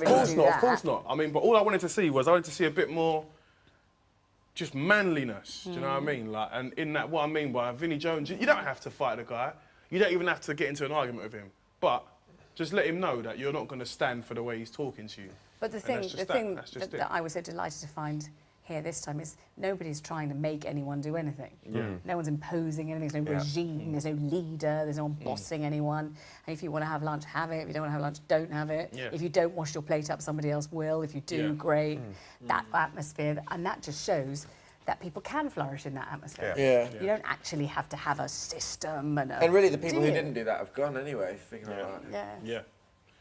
Of course not. I mean, but all I wanted to see was a bit more just manliness. Do you know what I mean? Like, and in that, what I mean by Vinnie Jones, you don't have to fight the guy. You don't even have to get into an argument with him. But just let him know that you're not going to stand for the way he's talking to you. But the thing that I was so delighted to find here this time is nobody's trying to make anyone do anything. No one's imposing anything. There's no regime, there's no leader, there's no one bossing anyone. And if you want to have lunch, have it. If you don't want to have lunch, don't have it. If you don't wash your plate up, somebody else will. If you do, great. That atmosphere, and that just shows that people can flourish in that atmosphere. You don't actually have to have a system and a... And really the people who didn't do that have gone anyway, figuring out.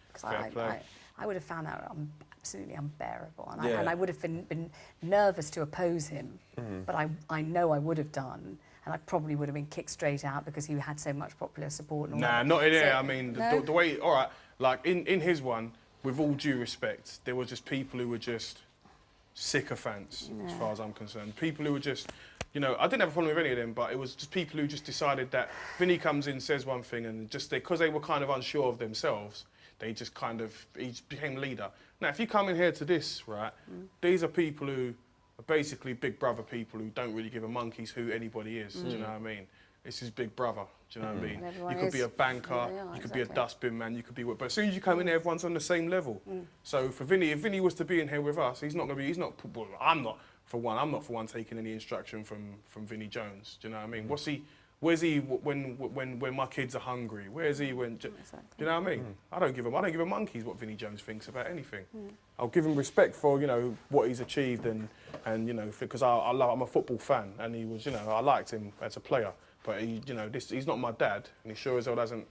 Because I would have found that absolutely unbearable. And I would have been nervous to oppose him, but I know I would have done. And I probably would have been kicked straight out because he had so much popular support. And all that. Not in here. I mean, the way... All right, like, in his one, with all due respect, there were just people who were just sycophants, as far as I'm concerned. People who were just... You know, I didn't have a problem with any of them, but it was just people who just decided that Vinnie comes in, says one thing, and just because they were kind of unsure of themselves, they just kind of... He became leader. Now, if you come in here to this, right, these are people who are basically Big Brother people who don't really give a monkey's who anybody is, do you know what I mean? This is Big Brother, do you know what I mean? You could be a banker, you could be a dustbin man, you could be... But as soon as you come in there, everyone's on the same level. So for Vinnie, if Vinnie was to be in here with us, he's not going to be... He's not... Well, I'm not for one taking any instruction from Vinnie Jones, do you know what I mean? What's he... Where's he when my kids are hungry? Where's he when... Do you know what I mean? I don't give a monkey's what Vinnie Jones thinks about anything. I'll give him respect for, you know, what he's achieved and you know, because I'm a football fan and he was, you know, I liked him as a player. But he, you know, he's not my dad, and he sure as hell doesn't,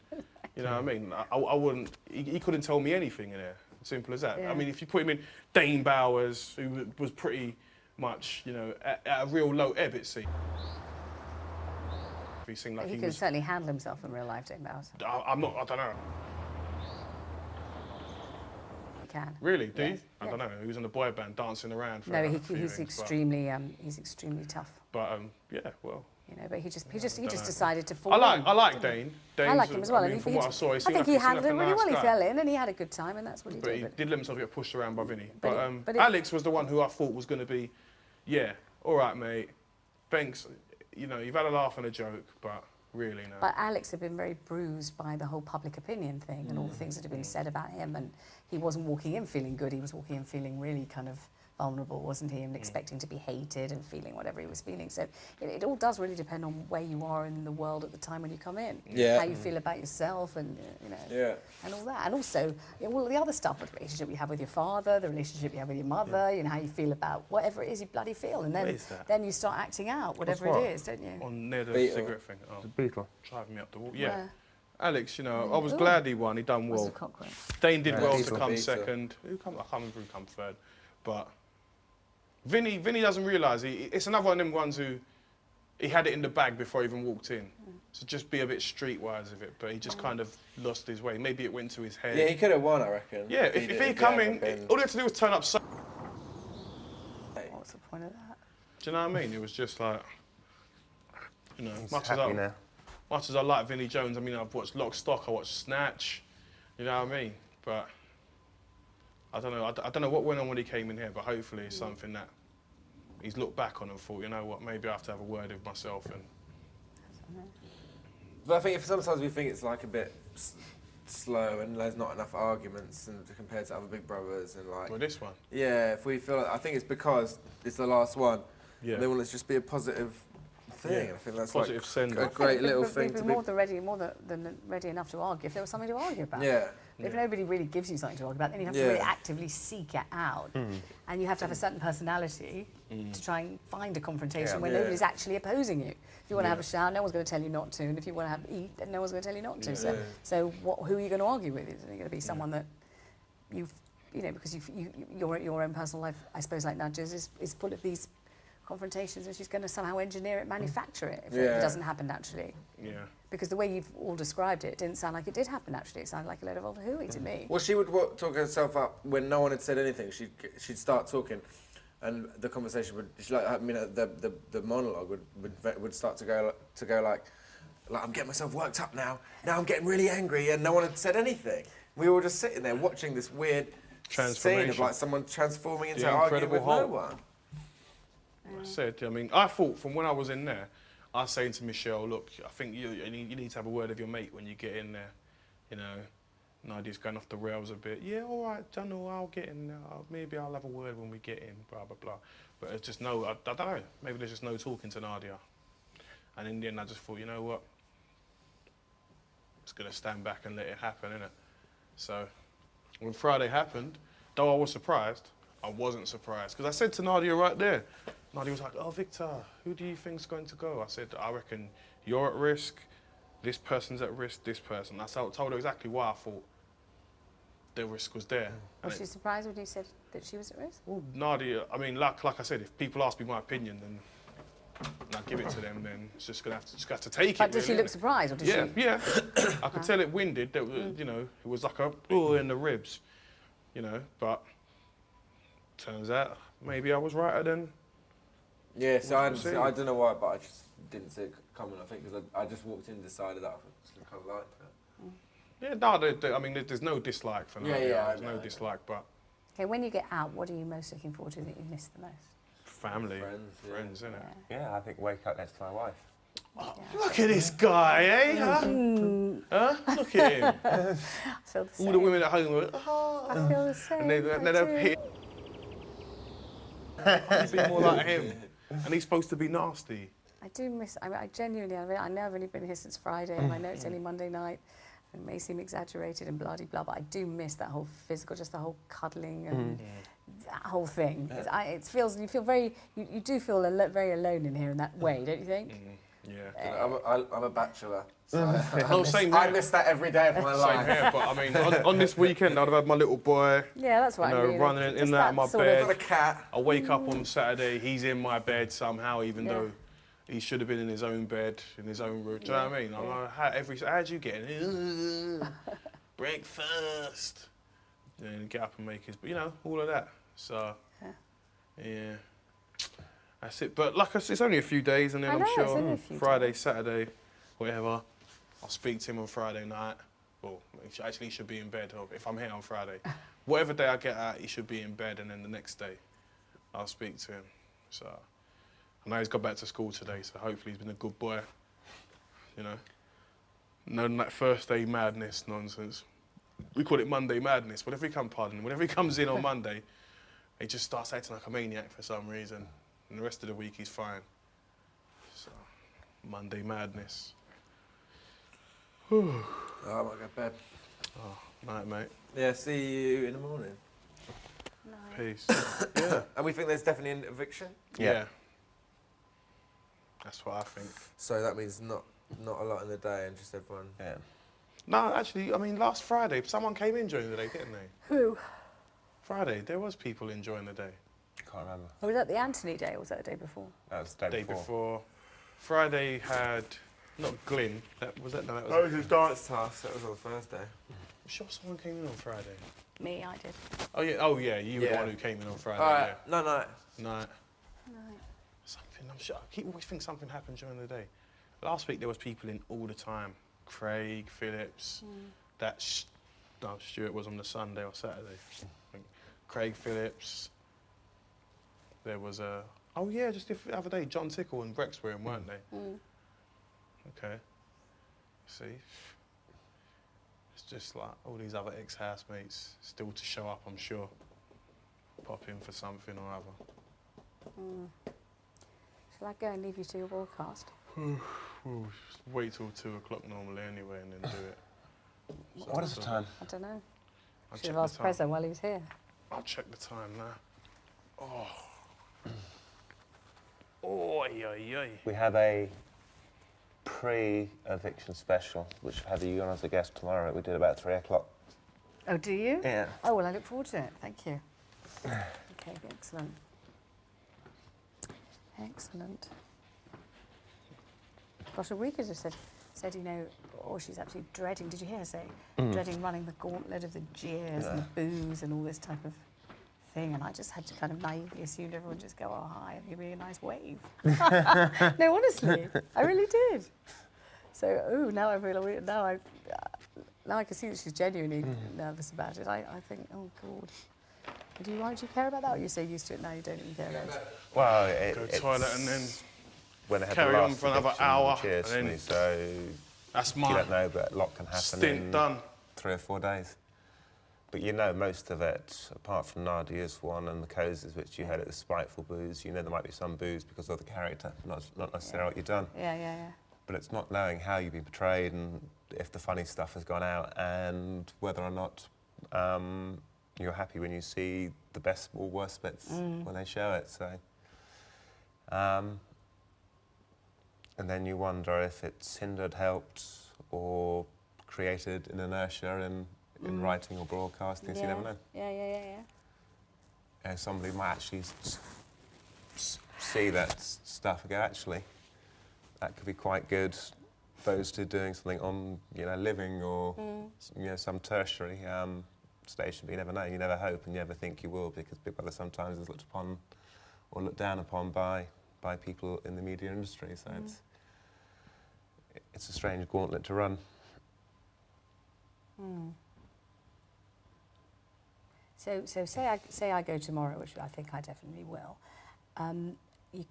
you know what I mean? I wouldn't, he couldn't tell me anything in there, simple as that. I mean, if you put him in Dane Bowers, who was pretty much, you know, at a real low ebb, it seemed. He seemed like he could certainly handle himself in real life, Dane Bowers. I don't know. He can. Really? Do you? I don't know. He was in a boy band dancing around. For he's extremely tough. But yeah, well. You know, but he just decided to fall. I like Dane. I like him as well. I mean, from what I saw, I think he handled it really well. He fell in and he had a good time, and that's what he did. But he did let himself get pushed around by Vinnie. But Alex was the one who I thought was going to be, yeah, all right, mate. Thanks. You know, you've had a laugh and a joke, but really no. But Alex had been very bruised by the whole public opinion thing and all the things that had been said about him, and he wasn't walking in feeling good. He was walking in feeling really kind of vulnerable, wasn't he, and expecting to be hated and feeling whatever he was feeling. So it all does really depend on where you are in the world at the time when you come in, how you feel about yourself, and you know, and all that, and also all the other stuff, the relationship you have with your father, the relationship you have with your mother, you know, how you feel about whatever it is you bloody feel, and then you start acting out whatever it is, don't you? On near the cigarette thing. Oh, the Beetle driving me up the wall. Yeah. Alex, you know, I was glad he won. He done well. Dane did well to come second. I can't remember who come third, but. Vinnie doesn't realise, it's another one of them ones who, he had it in the bag before he even walked in. So just be a bit streetwise with it, but he just kind of lost his way. Maybe it went to his head. Yeah, he could have won, I reckon. Yeah, if he'd come in, all he had to do was turn up so... What's the point of that? Do you know what I mean? It was just like, you know, much as I like Vinnie Jones, I mean, I've watched Lock, Stock, I watched Snatch, you know what I mean? But... I don't know what went on when he came in here, but hopefully it's something that he's looked back on and thought, you know what, maybe I have to have a word with myself. And. But I think sometimes we think it's like a bit slow and there's not enough arguments and compared to other Big Brothers and like. Well, this one. Yeah, if we feel like, I think it's because it's the last one. Yeah. They want it to just be a positive thing. I think that's positive like send a great little thing to be. More than ready enough to argue if there was something to argue about. Yeah. If nobody really gives you something to argue about, then you have to really actively seek it out. And you have to have a certain personality to try and find a confrontation where nobody's actually opposing you. If you want to have a shower, no one's going to tell you not to. And if you want to eat, then no one's going to tell you not to. So who are you going to argue with? Is it going to be someone that you know, because your own personal life, I suppose, like Nudge's, is full of these confrontations, and she's going to somehow engineer it, manufacture it, if it doesn't happen naturally. Yeah. Because the way you've all described it didn't sound like it did happen naturally. It sounded like a load of old hooey to me. Well, she would talk herself up when no one had said anything. She'd start talking, and the conversation would. The monologue would start to go like I'm getting myself worked up now. Now I'm getting really angry, and no one had said anything. We were just sitting there watching this weird transformation. of like someone transforming into The arguing Incredible with no Hulk. one. I said, I mean, I thought from when I was in there, I was saying to Michelle, look, I think you need to have a word of your mate when you get in there. You know, Nadia's going off the rails a bit. Yeah, all right, I know, I'll get in there. Maybe I'll have a word when we get in, blah, blah, blah. But it's just I don't know. Maybe there's just no talking to Nadia. And in the end, I just thought, you know what? I'm just going to stand back and let it happen, innit? So when Friday happened, though I was surprised, I wasn't surprised. Because I said to Nadia right there, Nadia was like, oh, Victor, who do you think's going to go? I said, I reckon you're at risk, this person's at risk, this person. I told her exactly why I thought the risk was there. Was she surprised when you said that she was at risk? Well, Nadia, I mean, like I said, if people ask me my opinion, then and I give it to them, then it's just gonna have to take it. But did really, she look innit? surprised, or did Yeah, she? yeah. I could tell it winded. That you know, it was like a in the ribs, you know. But turns out maybe I was righter than. Yeah, so I 100%. I don't know why, but I just didn't see it coming. I think because I just walked in, decided that I just kind of liked her. Yeah, no. I mean, there's no dislike for Nadia. yeah, There's I know. no dislike, but Okay, when you get out, what are you most looking forward to that you miss the most? family, Friends, innit? Yeah, I think wake up next to my wife. Look at this guy, eh? Huh? Huh? Look at him. I feel the same. All the women at home were, oh. I feel the same. And they're hit. Be more like him. And he's supposed to be nasty. I do miss. I genuinely. I know I've only been here since Friday, and I know it's only Monday night, and it may seem exaggerated and blah blah. But I do miss that whole physical, just the whole cuddling and that whole thing. It feels. You feel very. You do feel very alone in here in that way, don't you think? Yeah. I'm a bachelor. So same I here. miss that every day of my life. Same here, but I mean, on this weekend, I'd have had my little boy, Yeah, that's what you I know, mean. running in Just and out of that my sort I've got a bed. cat. I wake up on Saturday, he's in my bed somehow, even Yeah. though he should have been in his own bed, in his own room. Do you know what I mean? I'm like, how'd you get in? Breakfast. Then get up and make his, you know, all of that. So, yeah. That's it. But like I said, it's only a few days, and then I I'm know, it's sure only a few Friday, days. Saturday, whatever, I'll speak to him on Friday night. Well, actually, he should be in bed if I'm here on Friday. Whatever day I get out, he should be in bed, and then the next day, I'll speak to him. So, I know he's got back to school today, so hopefully he's been a good boy. You know, no that first day madness nonsense. We call it Monday madness. Whenever he comes in on Monday, he just starts acting like a maniac for some reason, and the rest of the week he's fine. So, Monday madness. Oh, I might go to bed. Oh, night, mate. Yeah, see you in the morning. No. Peace. Yeah. And we think there's definitely an eviction. Yeah. That's what I think. So that means not a lot in the day and just everyone. Yeah. No, actually, I mean, last Friday, someone came in during the day, didn't they? Who? Friday, there was people enjoying the day. Can't remember. Or was that the Anthony Day, or was that the day before? That was the day Day before. before. Friday had, not Glyn, that was. That was his dance task. That was on Thursday. I'm sure someone came in on Friday. Me, I did. Oh yeah, you were the Yeah. one who came in on Friday, All right. yeah. No. Night. No. Something, I'm sure, I always think something happened during the day. Last week there was people in all the time. Craig, Phillips, Stuart was on the Sunday or Saturday. I think. Craig Phillips. There was just the other day, John Tickle and Brex were in, weren't they? Okay. See? It's just like all these other ex-housemates still to show up, I'm sure. Pop in for something or other. Shall I go and leave you to your broadcast? We'll just wait till 2 o'clock normally anyway and then do it. So What is the time? I don't know. I'll Should check have the asked time. Prezzo while he was here. I'll check the time now. Oh. Oi, oi, oi. We have a pre-eviction special, which we'll have you on as a guest tomorrow. We did about 3 o'clock. Oh, do you? Yeah. Oh, well, I look forward to it. Thank you. Okay, excellent. Excellent. Gosh, Ulrika just said, you know, she's absolutely dreading, did you hear her say? Dreading running the gauntlet of the jeers and the boos and all this type of thing. And I just had to kind of naively assume everyone would just go, oh, hi, and give me a nice wave. No, honestly, I really did. So, now I feel, now I can see that she's genuinely nervous about it. I think, oh, God. Why do you care about that? Or you're so used to it now you don't even care about it? Well, Go to the toilet and then when they had carry the on last for another eviction, hour, cheers and to then me, so that's you my don't know, but a lot can happen stint in done. 3 or 4 days. But you know most of it, apart from Nadia's one and the Cozies, which you had at the spiteful booze, you know there might be some booze because of the character, not necessarily what you've done. Yeah. But it's not knowing how you've been portrayed and if the funny stuff has gone out and whether or not you're happy when you see the best or worst bits when they show it. So, and then you wonder if it's hindered, helped, or created an inertia in writing or broadcasting. So you never know. Yeah. Somebody might actually see that stuff and go, actually, that could be quite good. Opposed to doing something on, living or some tertiary station, but you never know. You never hope, and you never think you will, because Big Brother sometimes is looked upon or looked down upon by people in the media industry. So it's a strange gauntlet to run. So say I go tomorrow, which I think I definitely will. You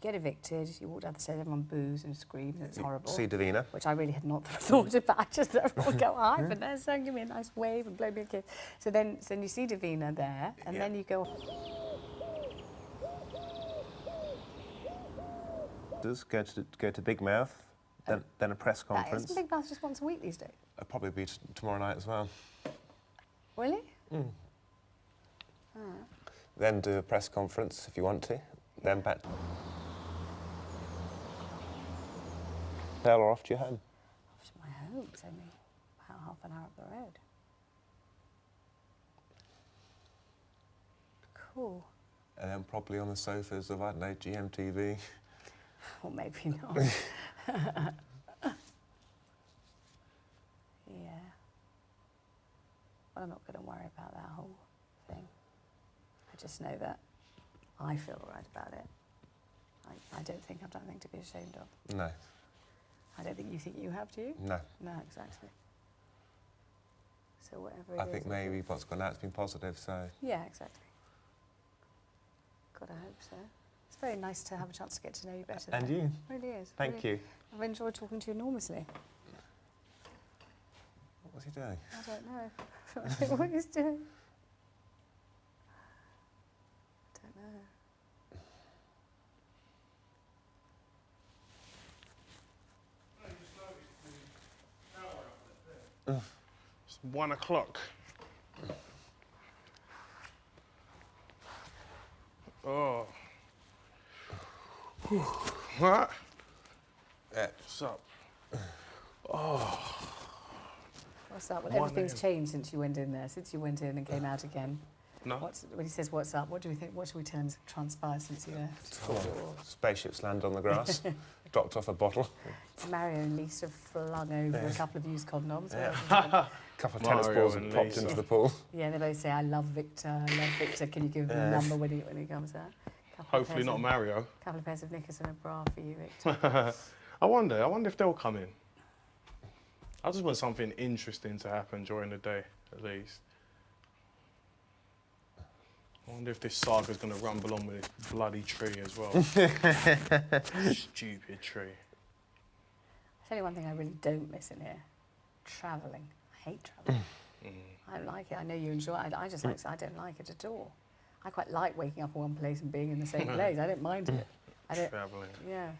get evicted, you walk down the stairs, everyone boos and screams, and it's horrible. See Davina. Which I really had not thought about. I just thought everyone go, hi, Vanessa, give me a nice wave and blow me a kiss. So then you see Davina there, and then you go... Go to Big Mouth, then a press conference. Isn't Big Mouth just once a week these days? It'll probably be tomorrow night as well. Really? Then do a press conference if you want to. Then back. Or off to your home. Off to my home. It's only about half an hour up the road. Cool. And then probably on the sofas of, I don't know, GMTV. Or maybe not. Yeah. Well, I'm not going to worry about that whole thing. I just know that I feel all right about it. I don't think I've done anything to be ashamed of. No. I don't think you have, do you? No. No, exactly. So whatever it I is, think maybe what's gone out's been positive, so... Yeah, exactly. God, I hope so. It's very nice to have a chance to get to know you better. And though. you. It really is. Thank you. I've enjoyed talking to you enormously. What was he doing? I don't know. I don't know what he's doing. I don't know. It's 1 o'clock. Oh. What? What's up? What's up? Well, 1 everything's a.m. changed since you went in there, since you went in and came out again. No. When he says, what's up, what do we think? What should we transpire since you left? Spaceships landed on the grass, dropped off a bottle. Mario and Lisa flung over a couple of used condoms. A couple of tennis Mario balls and and popped Lisa. into the pool. Yeah, they both say, I love Victor, Can you give him a number when he comes out? Hopefully not Mario. A couple of pairs of knickers and a bra for you, Victor. I wonder if they'll come in. I just want something interesting to happen during the day, at least. I wonder if this saga's going to rumble on with this bloody tree as well. Stupid tree. I'll tell you one thing I really don't miss in here. Travelling. I hate travelling. I don't like it. I know you enjoy it. I just like I don't like it at all. I quite like waking up in one place and being in the same place. I don't mind it. Travelling. Yeah.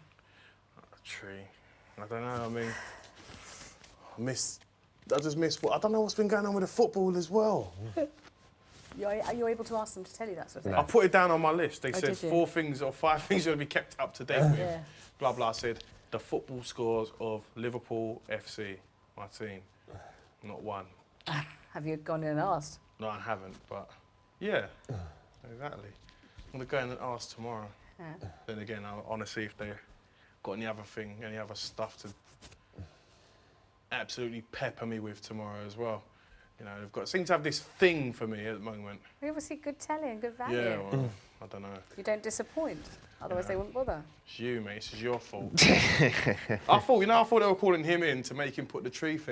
A tree. I don't know, I mean... I just miss... I don't know what's been going on with the football as well. Are you able to ask them to tell you that sort of thing? I put it down on my list. They said did you? 4 things or 5 things you want to be kept up to date with. Yeah. Blah, blah. I said the football scores of Liverpool FC, my team. Not one. Have you gone in and asked? No, I haven't, but yeah, exactly. I'm going to go in and ask tomorrow. Yeah. Then again, I want to see if they've got any other stuff to absolutely pepper me with tomorrow as well. You know, they've seem to have this thing for me at the moment. We obviously good telly and good value. Yeah, well, I don't know. You don't disappoint. Otherwise they wouldn't bother. It's you, mate. This is your fault. I thought they were calling him in to make him put the tree thing.